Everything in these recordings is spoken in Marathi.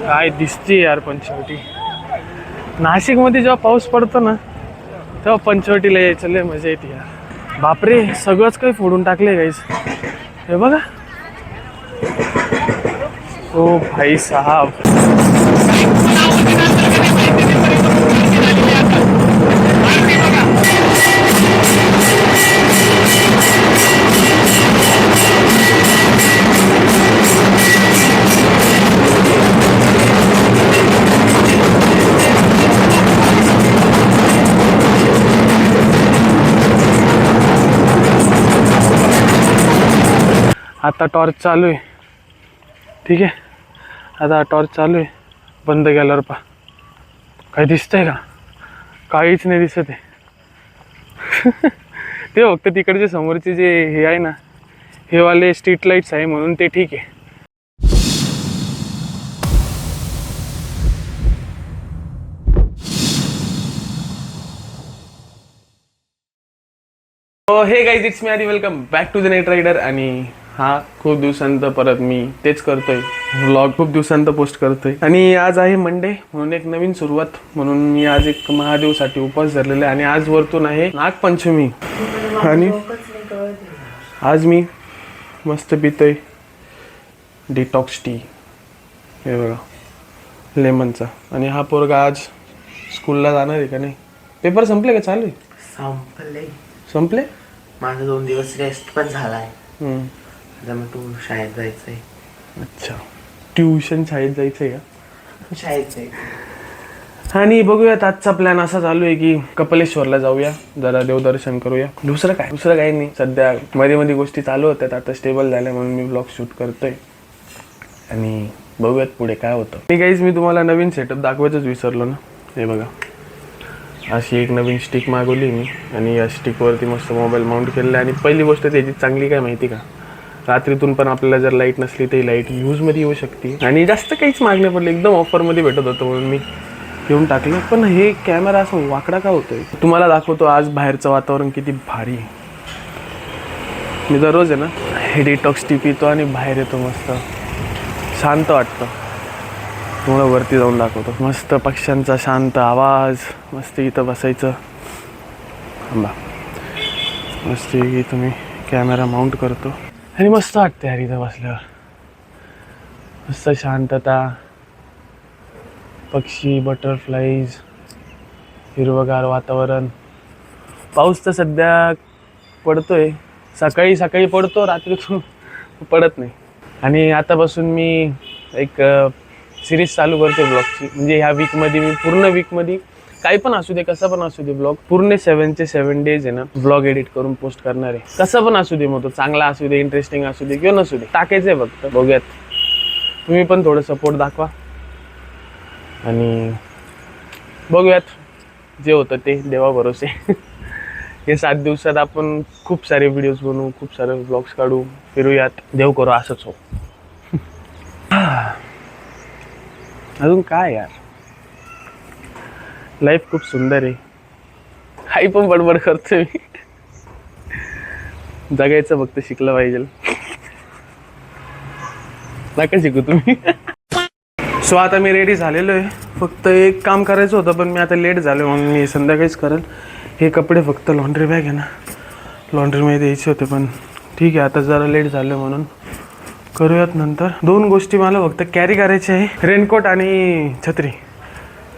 काय दिसते यार पंचवटी. नाशिकमध्ये जेव्हा पाऊस पडतो ना तेव्हा पंचवटीला यायचं लय मजा येते यार. बापरे, सगळंच काही फोडून टाकले गाईस. हे बघा. ओ भाई साहब, आता टॉर्च चालू आहे. ठीक आहे, आता टॉर्च चालू आहे. बंद केल्यावर पहा काय दिसतंय का? काहीच नाही दिसत आहे. ते फक्त तिकडचे समोरचे जे हे आहे ना, हे वाले स्ट्रीट लाईट्स आहे म्हणून ते ठीक आहे. हे guys, it's me Aadhi. Welcome back to the night rider. आणि हा खूप दिवसांत परत मी तेच करतोय, व्लॉग खूप दिवसांत पोस्ट करतोय. आणि आज आहे मंडे म्हणून एक नवीन सुरुवात म्हणून मी आज एक महादेवसाठी उपवास धरलेला आहे. आणि आज वरतून आहे नागपंचमी. आणि आज मी मस्त पितोय डिटॉक्स टी. हे बघा, लेमनचा. आणि हा पोरगा आज स्कूलला जाणार आहे का नाही? पेपर संपले का चालू आहे? संपले. माझा 2 दिवस रेस्ट पण झालाय. मग तू शाळेत जायचंय. अच्छा, ट्युशन शाळेत जायचंय का? शाळेत जायचं. आणि बघूयात, आजचा प्लॅन असा चालू आहे की कपिलेश्वरला जाऊया, जरा देवदर्शन करूया. दुसरं काही नाही. सध्या मध्ये मध्ये गोष्टी चालू होत्यात, आता स्टेबल झाल्या म्हणून मी ब्लॉग शूट करतोय. आणि बघूयात पुढे काय होतं. मी गाईज, मी तुम्हाला नवीन सेटअप दाखवायचंच विसरलो ना. हे बघा, अशी एक नवीन स्टिक मागवली मी आणि या स्टिकवरती मस्त मोबाईल माउंट केलेला आहे. आणि पहिली गोष्ट त्याची चांगली काय माहिती का, रात्रीतून पण आपल्याला जर लाईट नसली तरी लाईट यूजमध्ये येऊ शकते. आणि जास्त काहीच मागणे पडले, एकदम ऑफरमध्ये भेटत होतं म्हणून मी घेऊन टाकलं. पण हे कॅमेरा असं वाकडा का होतोय तुम्हाला दाखवतो. आज बाहेरचं वातावरण किती भारी आहे. मी दररोज आहे ना हे डिटॉक्स टी पितो आणि बाहेर येतो, मस्त शांत वाटतं. तुम्हाला वरती जाऊन दाखवतो. मस्त पक्ष्यांचा शांत आवाज, मस्त इथं बसायचं. थांबा, मस्त इथं मी कॅमेरा माउंट करतो. आणि मस्त वाटतं यार इथं बसल्यावर. मस्त शांतता, पक्षी, बटरफ्लाईज, हिरवगार वातावरण. पाऊस तर सध्या पडतोय, सकाळी सकाळी पडतो, रात्रीतून पडत नाही. आणि आतापासून मी एक सिरीज चालू करते ब्लॉगची. म्हणजे ह्या वीकमध्ये मी पूर्ण वीकमध्ये काही पण असू दे, कसं पण असू दे, ब्लॉग पूर्ण 7चे 7 डेज आहे ना ब्लॉग एडिट करून पोस्ट करणार आहे. कसं पण असू दे, मग तो चांगला असू दे, इंटरेस्टिंग असू दे किंवा नसू दे, टाकायचं आहे फक्त. बघूयात, तुम्ही पण थोडं सपोर्ट दाखवा आणि बघूयात जे होतं ते देवा भरोसे. हे 7 दिवसात आपण खूप सारे व्हिडिओज बनवू, खूप सारे ब्लॉग्स काढू, फिरूयात. देव करू असंच हो. अजून काय यार, लाईफ खूप सुंदर आहे. काही पण बडबड करतोय मी. जगायचं फक्त शिकलं पाहिजे. नका शिकू तुम्ही. सो आता मी रेडी झालेलो आहे. फक्त एक काम करायचं होतं पण मी आता लेट झालो म्हणून मी संध्याकाळीच करेल. हे कपडे फक्त लॉन्ड्री बॅग आहे ना, लॉन्ड्रीमध्ये द्यायचे होते. पण ठीक आहे, आता जरा लेट झालं म्हणून करूयात नंतर. 2 गोष्टी मला फक्त कॅरी करायच्या आहे, रेनकोट आणि छत्री.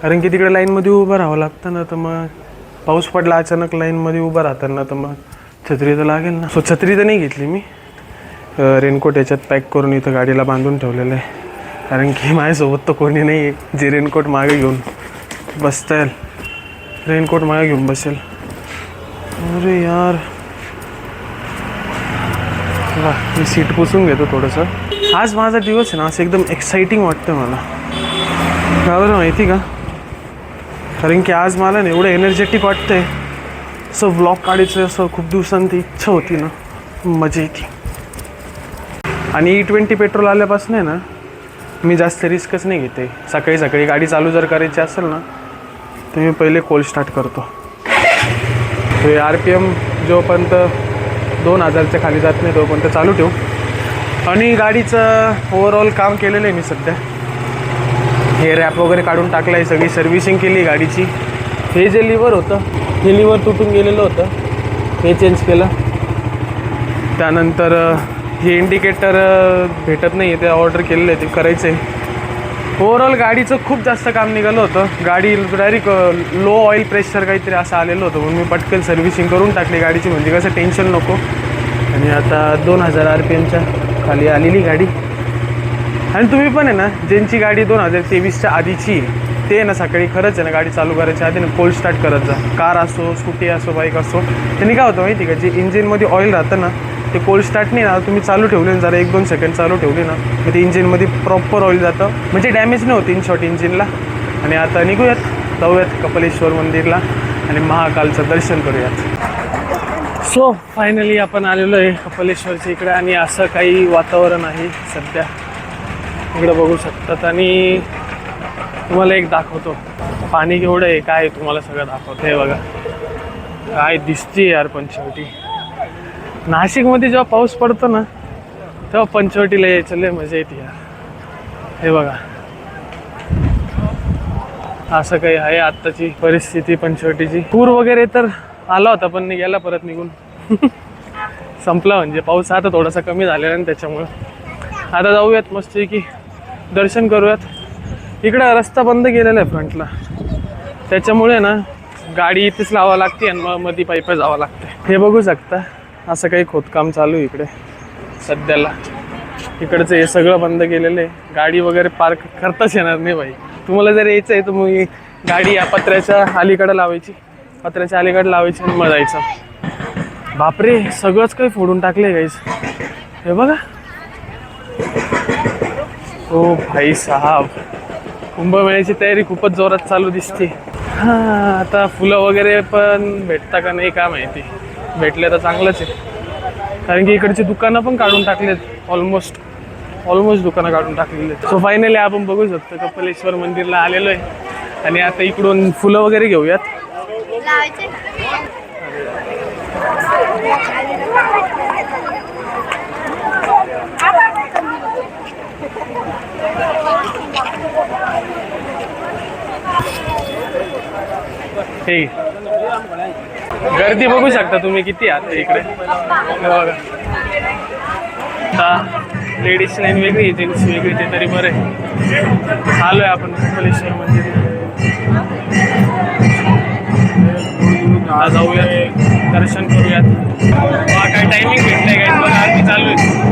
कारण की तिकडे लाईनमध्ये उभं राहावं लागतं ना, तर मग पाऊस पडला अचानक लाईनमध्ये उभं राहताना, तर मग छत्री तर लागेल ना. सो छत्री तर नाही घेतली मी, रेनकोट याच्यात पॅक करून इथं गाडीला बांधून ठेवलेलं आहे. कारण की माझ्यासोबत तर कोणी नाही आहे जे रेनकोट मागे घेऊन बसता येईल, रेनकोट मागे घेऊन बसेल. अरे यार, मी सीट पुसून घेतो थोडंसं. आज माझा दिवस आहे ना असं एकदम एक्साइटिंग वाटतं मला. का बरं माहिती का? कारण की आज मला ना एवढं एनर्जेटिक वाटतंय, असं व्लॉग काढायचं असं खूप दिवसांची इच्छा होती ना, मजा येते. आणि E20 पेट्रोल आल्यापासून आहे ना मी जास्त रिस्कच नाही घेते. सकाळी सकाळी गाडी चालू जर करायची असेल ना तर मी पहिले कोल्ड स्टार्ट करतो. ते RPM जोपर्यंत 2000च्या खाली जात नाही तोपर्यंत चालू ठेवू. आणि गाडीचं ओव्हरऑल काम केलेलं आहे मी सध्या. हे रॅप वगैरे काढून टाकलं आहे, सगळी सर्व्हिसिंग केली गाडीची. हे जे लिव्हर होतं हे लिव्हर तुटून गेलेलं होतं, हे चेंज केलं. त्यानंतर हे इंडिकेटर भेटत नाही आहे, ते ऑर्डर केलेलं आहे, ते करायचं आहे. ओव्हरऑल गाडीचं खूप जास्त काम निघालं होतं. गाडी डायरेक्ट लो ऑइल प्रेशर काहीतरी असं आलेलं होतं, म्हणून मी पटकन सर्व्हिसिंग करून टाकली गाडीची, म्हणजे कसं टेन्शन नको. आणि आता 2000 RPMच्या खाली आलेली गाडी. आणि तुम्ही पण आहे ना, ज्यांची गाडी 2023च्या आधीची आहे ते ना सकाळी खरंच आहे ना गाडी चालू करायच्या आधी ना कोल्ड स्टार्ट करत जा. कार असो, स्कूटी असो, बाईक असो. त्यांनी काय होतं माहिती का, जे इंजिनमध्ये ऑइल राहतं ना ते कोल्ड स्टार्ट नाही ना, तुम्ही चालू ठेवले ना जरा 1-2 सेकंड चालू ठेवले ना, मग ते इंजिनमध्ये प्रॉपर ऑइल जातं, म्हणजे डॅमेज नाही होतं इन शॉर्ट इंजिनला. आणि आता निघूयात, जाऊयात कपालेश्वर मंदिरला आणि महाकालचं दर्शन करूयात. सो फायनली आपण आलेलो आहे कपालेश्वरच्या इकडे. आणि असं काही वातावरण आहे सध्या इकडं बघू शकतात. आणि तुम्हाला एक दाखवतो, पाणी केवढं आहे काय तुम्हाला सगळं दाखवतो. हे बघा काय दिसते यार पंचवटी. नाशिकमध्ये जेव्हा पाऊस पडतो ना तेव्हा पंचवटीला यायचं लय मजा येते यार. हे बघा असं काही आहे आत्ताची परिस्थिती पंचवटीची. पूर वगैरे तर आला होता पण गेला परत निघून. संपला म्हणजे पाऊस आता थोडासा कमी झालेला आणि त्याच्यामुळं आता जाऊयात मस्त की दर्शन करूयात. इकडं रस्ता बंद केलेला आहे फ्रंटला, त्याच्यामुळे ना गाडी इथेच लावावं लागते आणि मग मध्ये पायी जावं लागते. हे बघू शकता असं काही खोदकाम चालू आहे इकडे सध्याला. इकडचं हे सगळं बंद केलेलं आहे, गाडी वगैरे पार्क करताच येणार नाही भाई. तुम्हाला जर यायचं आहे तर मग गाडी या पत्र्याच्या अलीकडे लावायची, पत्र्याच्या अलीकडे लावायची आणि मग जायचं. बापरे सगळंच काही फोडून टाकले गाईस. हे बघा ओ भाई साहब, कुंभमेळ्याची तयारी खूपच जोरात चालू दिसते. हां आता फुलं वगैरे पण भेटता का नाही काय माहिती, भेटले तर चांगलंच आहे. कारण की इकडची दुकानं पण काढून टाकलेत, ऑलमोस्ट दुकानं काढून टाकलेली आहेत. सो फायनली आपण बघू शकतो कपालेश्वर मंदिरला आलेलो आहे. आणि आता इकडून फुलं वगैरे घेऊयात. हे गर्दी बघू शकता तुम्ही किती आता इकडे. बघा आता लेडीज लाईन वेगळी, जेंट्स वेगळी, ते तरी बरं आहे. आलो आहे आपण कपालेश्वर मंदिर. जाऊयात दर्शन करूयात. काय टायमिंग भेटलंय काय बघा, आरती चालू आहे.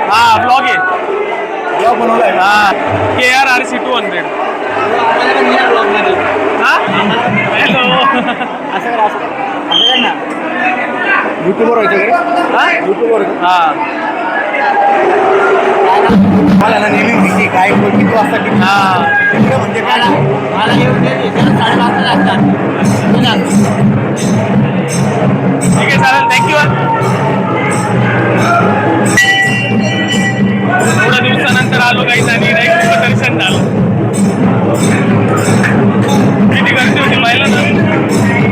हा ब्लॉग आहे बनवलाय हा KRRC 200 हा हॅलो असं कर असं कर ना युट्यूबवर व्हायचं का हा युट्यूबवर हा मला ना नेहमी माहिती काय किती वाजता किती हा तिकडे म्हणजे काय मला येऊन गेली 5:30 लागतात. ठीक आहे चालेल थँक्यू थोड्या दिवसानंतर आलो काही आणि डायरेक्ट दर्शन झालं किती गर्दी होती पाहिलं ना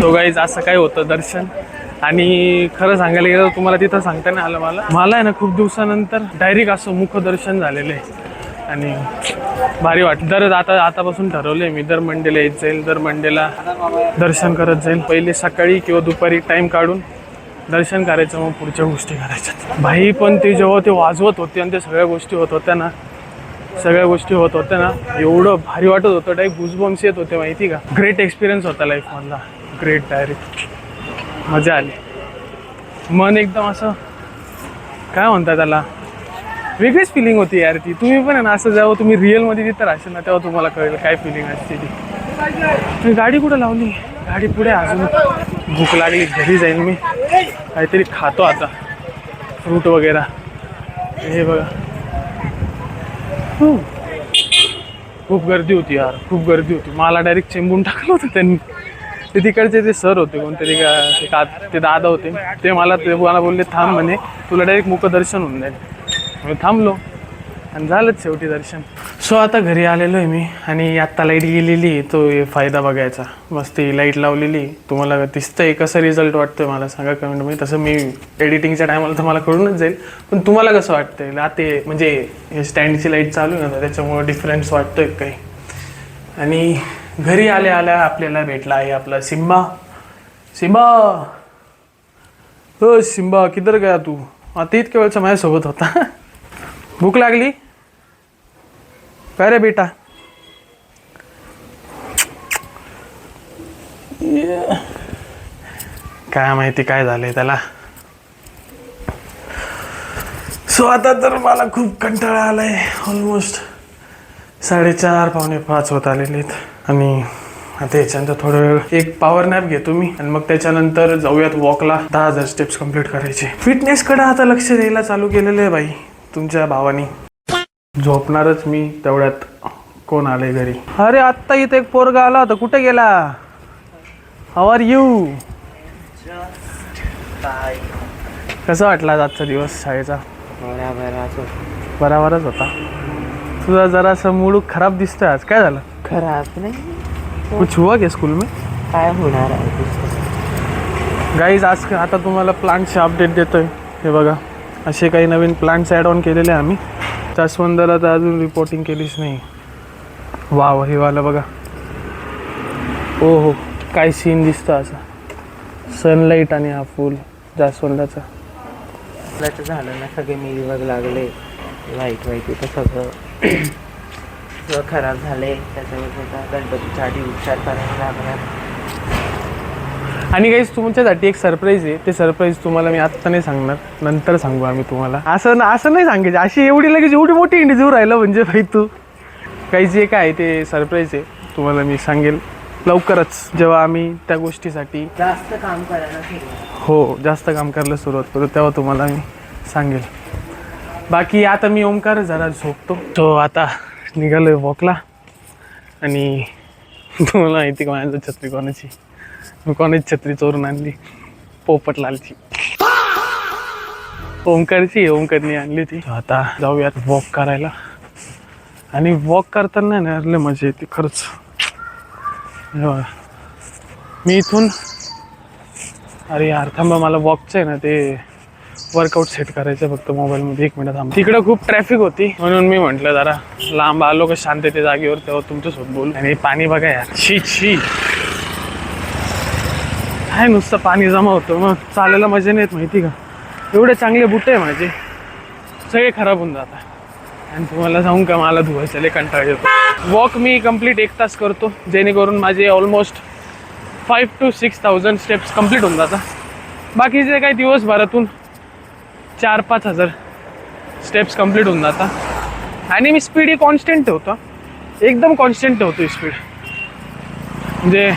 तो गाईज असं काय होतं दर्शन आणि खरं सांगायला गेलं तुम्हाला तिथं सांगता नाही आलं मला आहे ना खूप दिवसानंतर डायरेक्ट असं मुखदर्शन झालेलं आहे आणि भारी वाटतं आतापासून ठरवलंय मी दर मंडेला येत जाईल दर मंडेला दर्शन करत जाईल पहिले सकाळी किंवा दुपारी टाइम काढून दर्शन करायचं मग पुढच्या गोष्टी करायच्यात भाई पण ते जेव्हा ते वाजवत होते आणि ते सगळ्या गोष्टी होत होत्या ना एवढं भारी वाटत होतं डायरेक्ट गुजबम्स येत होते माहिती का ग्रेट एक्सपिरियन्स होता लाईफमधला ग्रेट डायरेक्ट मजा आली मन एकदम असं काय म्हणतात त्याला वेगळीच फिलिंग होती यार ती तुम्ही पण आहे ना असं जेव्हा तुम्ही रिअलमध्ये तिथं राहशील ना तेव्हा तुम्हाला कळेल काय फिलिंग असते ती गाडी कुठं लावली गाडी पुढे अजून भूक लागली घरी जाईल मी काहीतरी खातो आता फ्रूट वगैरे हे बघा खूप गर्दी होती यार खूप गर्दी होती मला डायरेक्ट चेंबून टाकलं होतं त्यांनी ते तिकडचे ते सर होते कोणतरी ते दादा होते ते मला बोलले थांब म्हणे तुला डायरेक्ट मुखदर्शन होऊन जाईल मी थांबलो आणि झालंच शेवटी दर्शन सो आता घरी आलेलो आहे मी आणि आत्ता लाईट गेलेली तो फायदा बघायचा मस्त ही लाईट लावलेली तुम्हाला दिसतंय कसं रिझल्ट वाटतोय मला सांगा कमेंटमध्ये तसं मी एडिटिंगच्या टायमाला तर मला कळूनच जाईल पण तुम्हाला कसं वाटतंय ते म्हणजे हे स्टँडची लाईट चालू आहे ना त्याच्यामुळं डिफरन्स वाटतोय काही आणि घरी आल्या आपल्याला भेटला आहे आपला सिम्बा हो सिम्बा किधर गया तू आता इतक्या वेळचा माझ्यासोबत होता भूक लागली काय रे बेटा काय माहिती काय झालंय त्याला सो आता तर मला खूप कंटाळा आलाय ऑलमोस्ट 4:30-5:45 होत आलेले आहेत आणि आता याच्यानंतर थोडं वेळ एक पॉवर नॅप घेतो मी आणि मग त्याच्यानंतर जाऊयात वॉकला 10,000 स्टेप्स कंप्लीट करायचे फिटनेसकडे आता लक्ष द्यायला चालू केलेलं आहे बाई तुमच्या भावानी झोपणारच मी तेवढ्यात कोण आले घरी अरे आत्ता इथे एक पोरगा आला होता कुठे गेला हाऊ आर यू कसा वाटला आजचा दिवस शाळेचा बराबरच होता तुझा जरासा मूड खराब दिसतोय आज काय झालं खराब नाही कुछ हुआ क्या स्कूल में काय होणार आहे गाईज आज आता तुम्हाला प्लांटचे अपडेट देतोय हे बघा असे काही नवीन प्लांट्स ॲड ऑन केलेले आम्ही जास्वंदाला तर अजून रिपोर्टिंग केलीच नाही वाव हे वाला बघा ओ हो काय सीन दिसतं असं सनलाईट आणि हा फूल जास्वंदाचा आपलं तर झालं ना सगळे मिलीबग लागले वाईट तर सगळं खराब झाले त्याच्यावर गणपतीच्या आधी उपचार करायला लागणार आणि काहीच तुमच्यासाठी एक सरप्राईज आहे ते सरप्राईज तुम्हाला मी आत्ता नाही सांगणार नंतर सांगू आम्ही तुम्हाला असं नाही सांगायचं अशी एवढी लगेच एवढी मोठी इंडी देऊ राहिलं म्हणजे भाई तू काही जे काय ते सरप्राईज आहे तुम्हाला मी सांगेल लवकरच जेव्हा आम्ही त्या गोष्टीसाठी जास्त काम करायला हो जास्त काम करायला सुरुवात करू तेव्हा तुम्हाला मी सांगेल बाकी आता मी ओमकार जरा झोपतो तो आता निघालोय वॉकला आणि तुम्हाला माहिती का माझं छत्री कोणाची मी कोणाची छत्री चोरून आणली पोपटलालची ओमकारनी आणली ती आता जाऊयात वॉक करायला आणि वॉक करताना ना लय मजा येते खरंच मी इथून अरे यार थांबा मला वॉकचं आहे ना ते वर्कआउट सेट करायचं फक्त मोबाईलमध्ये 1 मिनिट थांबा तिकडं खूप ट्रॅफिक होती म्हणून मी म्हटलं जरा लांब आलो का शांतते जागेवर तेव्हा तुमच्यासोबत बोलू आणि पाणी बघा यार शी काय नुसतं पाणी जमा होतं मग चालायला मजा नाही येत माहिती का एवढे चांगले बुटे आहे माझे सगळे खराब होऊन जातात आणि तुम्हाला सांगू का मला धुवायचं लय कंटाळा येतो वॉक मी कंप्लीट 1 तास करतो जेणेकरून माझे ऑलमोस्ट 5,000 to 6,000 स्टेप्स कंप्लीट होऊन जातात बाकीचे काही दिवसभरातून 4-5 हजार स्टेप्स कंप्लीट होऊन जातात. आणि मी स्पीड ही कॉन्स्टंट ठेवतो, एकदम कॉन्स्टंट ठेवतो स्पीड. म्हणजे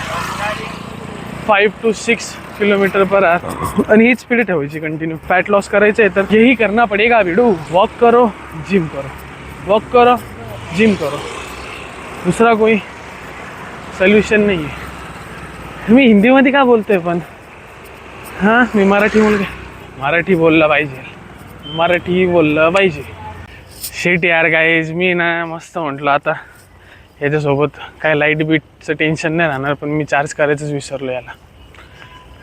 5 to 6 किलोमीटर पर आवर आणि हीच स्पीड ठेवायची कंटिन्यू. फॅट लॉस करायचं आहे तर यही करना पडेगा भिडू. वॉक करो जिम करो, वॉक करो जिम करो, दूसरा कोई सोल्यूशन नाही आहे. मी हिंदीमध्ये का बोलतोय पण हां, मी मराठी मराठी बोललं पाहिजे, मराठी बोललं पाहिजे. शेट यार गाईज, मी ना मस्त म्हटलं आता याच्यासोबत काय लाईट बीटचं टेन्शन नाही राहणार. पण मी चार्ज करायचंच विसरलो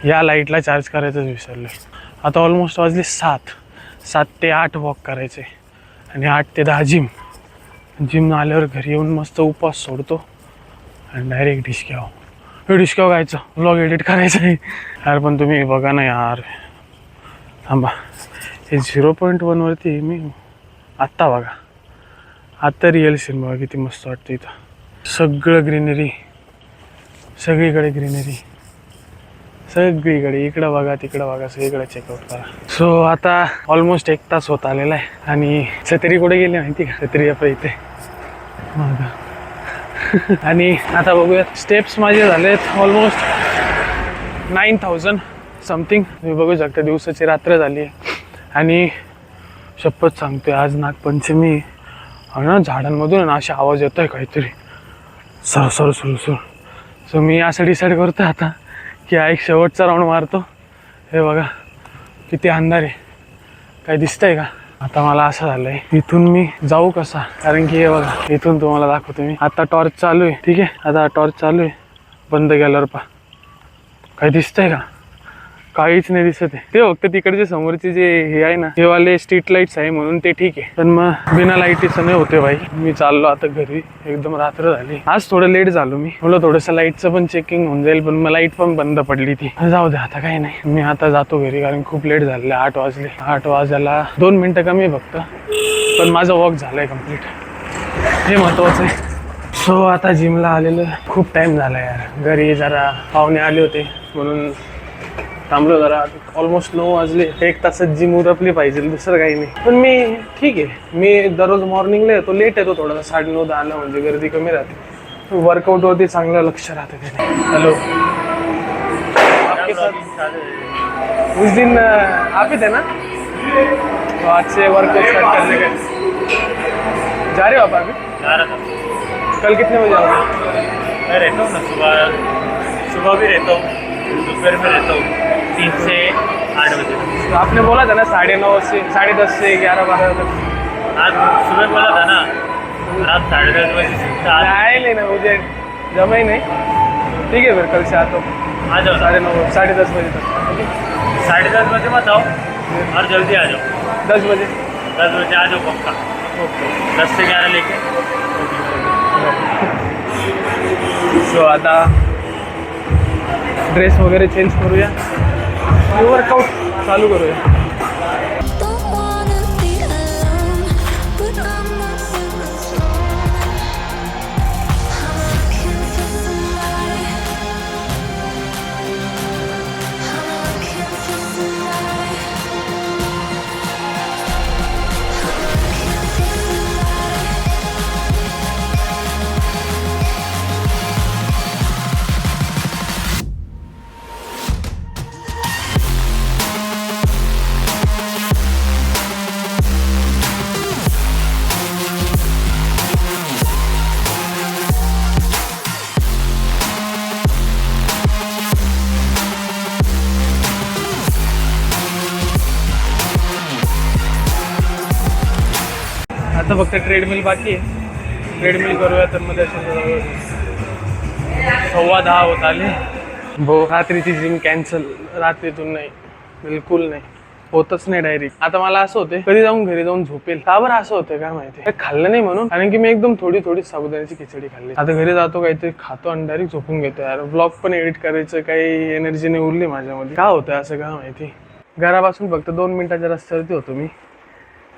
या लाईटला चार्ज करायचंच विसरलो. आता ऑलमोस्ट वाजले 7 ते 8 वॉक करायचे आणि 8 ते 10 जिम आल्यावर घरी येऊन मस्त उपवास सोडतो आणि डायरेक्ट डिस्क्याव गायचं व्लॉग एडिट करायचं आहे यार. पण तुम्ही बघा ना यार, थांबा, हे 0.1 वरती मी आत्ता बघा, आत्ता रिअल सीन बघा किती मस्त वाटतं. इथं सगळं ग्रीनरी, सगळीकडे ग्रीनरी, सगळीकडे, इकडं बघा तिकडं बघा, सगळीकडे चेकआउट करा. सो आता ऑलमोस्ट 1 तास होत आलेला आहे आणि छत्री कुठे गेली माहिती का? छत्री आपण इथे बघा. आणि आता बघूया, स्टेप्स माझे झालेत ऑलमोस्ट 9000 समथिंग. तुम्ही बघू शकता दिवसाची रात्र झाली आहे आणि शपथ सांगतोय आज नागपंचमी ना, झाडांमधून असा आवाज येतो आहे काहीतरी सर. सो मी असं डिसाईड करतो आता की एक शेवटचा राऊंड मारतो. हे बघा किती अंधार आहे, काय दिसतंय का? आता मला असं झालंय इथून मी जाऊ कसा, कारण की हे बघा इथून तुम्हाला दाखवतो मी. आता टॉर्च चालू आहे, ठीक आहे, आता टॉर्च चालू आहे, बंद केल्यावर काय दिसतंय का? काहीच नाही दिसत आहे. ते फक्त तिकडचे समोरचे जे हे आहे ना, हे वाले स्ट्रीट लाईट्स आहे म्हणून ते ठीक आहे, पण मग बिना लाईटीचं नाही होते भाई. मी चाललो आता घरी, एकदम रात्र झाली. आज थोडं लेट झालो मी, म्हणलं थोडंसं लाईटचं पण चेकिंग होऊन जाईल, पण मग लाईट पण बंद पडली ती. जाऊ दे आता, काही नाही. मी आता जातो घरी, कारण खूप लेट झाले. 8 वाजले. 8 वाजायला 2 मिनटं कमी फक्त, पण माझा वॉक झालाय कम्प्लीट, हे महत्वाचं आहे. सो आता जिमला आलेलं खूप टाइम झाला यार. घरी जरा पाहुणे आले होते म्हणून थांबलो जरा. ऑलमोस्ट 9 वाजले. 1 तासात जिम उरपली पाहिजे, दुसरं काही नाही. पण मी ठीक आहे, मी दररोज मॉर्निंगला येतो, लेट येतो थोडासा, 9:30-10 म्हणजे गर्दी कमी राहते. वर्कआउटवरती चांगलं लक्ष राहतं त्याने. हॅलो, आपके साथ उस दिन आप ही थे ना? तो आज से वर्कआउट स्टार्ट करने का जा रहे हो आप? अभी जा रहा था। कल कितने बजे आओगे? मैं रहता हूँ ना, सुबह भी रहता हूँ, दोपहर में रहता हूँ 3 से 8 बजे। तो आपने बोला था ना 9:30 से 10:30 से 11-12 तक. आज सुबह बोला था ना, रात 10:30 बजे से आज नहीं ना, मुझे जमा ही नहीं. ठीक है फिर कल से आता हूँ आ जाओ। 9:30 10:30 बजे तक. 10:30 बजे मत आओ और जल्दी आ जाओ। 10 बजे 10 बजे आ जाओ पक्का। ओके. 10 से 11 लेके। सो आता ड्रेस वगैरे चेंज करूया, वर्कआउट चालू करूया. Don't wanna be alone, but I'm not super strong. I'm looking for somebody. I'm looking for somebody. I'm looking for somebody. आता फक्त ट्रेडमिल बाकी आहे. ट्रेडमिल करूया तर मध्ये 9:15 होत आले. रात्रीची जिम कॅन्सल, रात्रीतून नाही, बिलकुल नाही, होतच नाही डायरेक्ट. आता मला असं होते कधी जाऊन घरी जाऊन झोपेल. का बरं असं होतं काय माहिती, काय खाल्लं नाही म्हणून, कारण की मी एकदम थोडी साबुदाण्याची खिचडी खाल्ली. आता घरी जातो काहीतरी खातो आणि डायरेक्ट झोपून घेतो यार. ब्लॉग पण एडिट करायचं काही एनर्जी नाही उरली माझ्यामध्ये. का होतं असं काय माहिती. घरापासून फक्त 2 मिनिटाच्या रस्त्यावरती होतो मी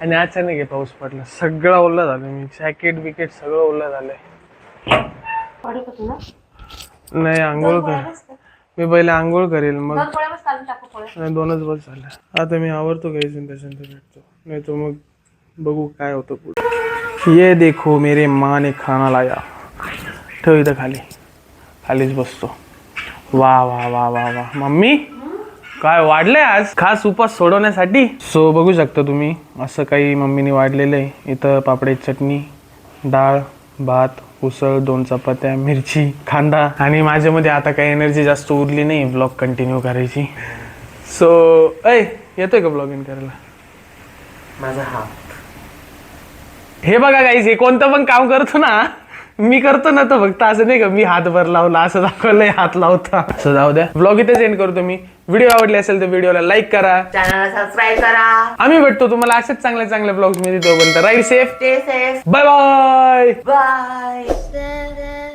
आणि अचानक आहे पाऊस पडला, सगळं ओलं झालं. मी जॅकेट बिकेट सगळं ओलं झालंय. नाही आंघोळ कर, मी पहिले आंघोळ करेल मग. नाही 2च बस झाल्या. आता मी आवरतो काही त्याच्यानंतर भेटतो, नाही तो मग बघू काय होतं पुढे. ये देखो मेरे माँ ने खाना लाया. ठेव इथं खाली, खालीच बसतो. वा वा वा वा वा. मम्मी काय वाढलंय आज खास उपास सोडवण्यासाठी. सो बघू शकता तुम्ही असं काही मम्मीने वाढलेलं आहे. इथं पापडाची चटणी, डाळ, भात, उसळ, 2 चपात्या, मिरची, कांदा. आणि माझ्यामध्ये आता काही एनर्जी जास्त उरली नाही ब्लॉग कंटिन्यू करायची. सो येतोय का ब्लॉगिंग करायला. माझा हात. हे बघा गाईज, हे कोणतं पण काम करतो ना मी करतो ना तर फक्त असं नाही का मी हातभर लावला असं दाखवलंय हात लावता. असं जाऊ द्या. ब्लॉग इथेच एंड करतो मी. व्हिडिओ आवडले असेल तर व्हिडिओला लाईक करा, चॅनलला सबस्क्राईब करा. आम्ही भेटतो तुम्हाला असेच चांगले चांगले ब्लॉग्स मध्ये. तोपर्यंत ride safe, stay safe. Bye bye. Bye. Da, da,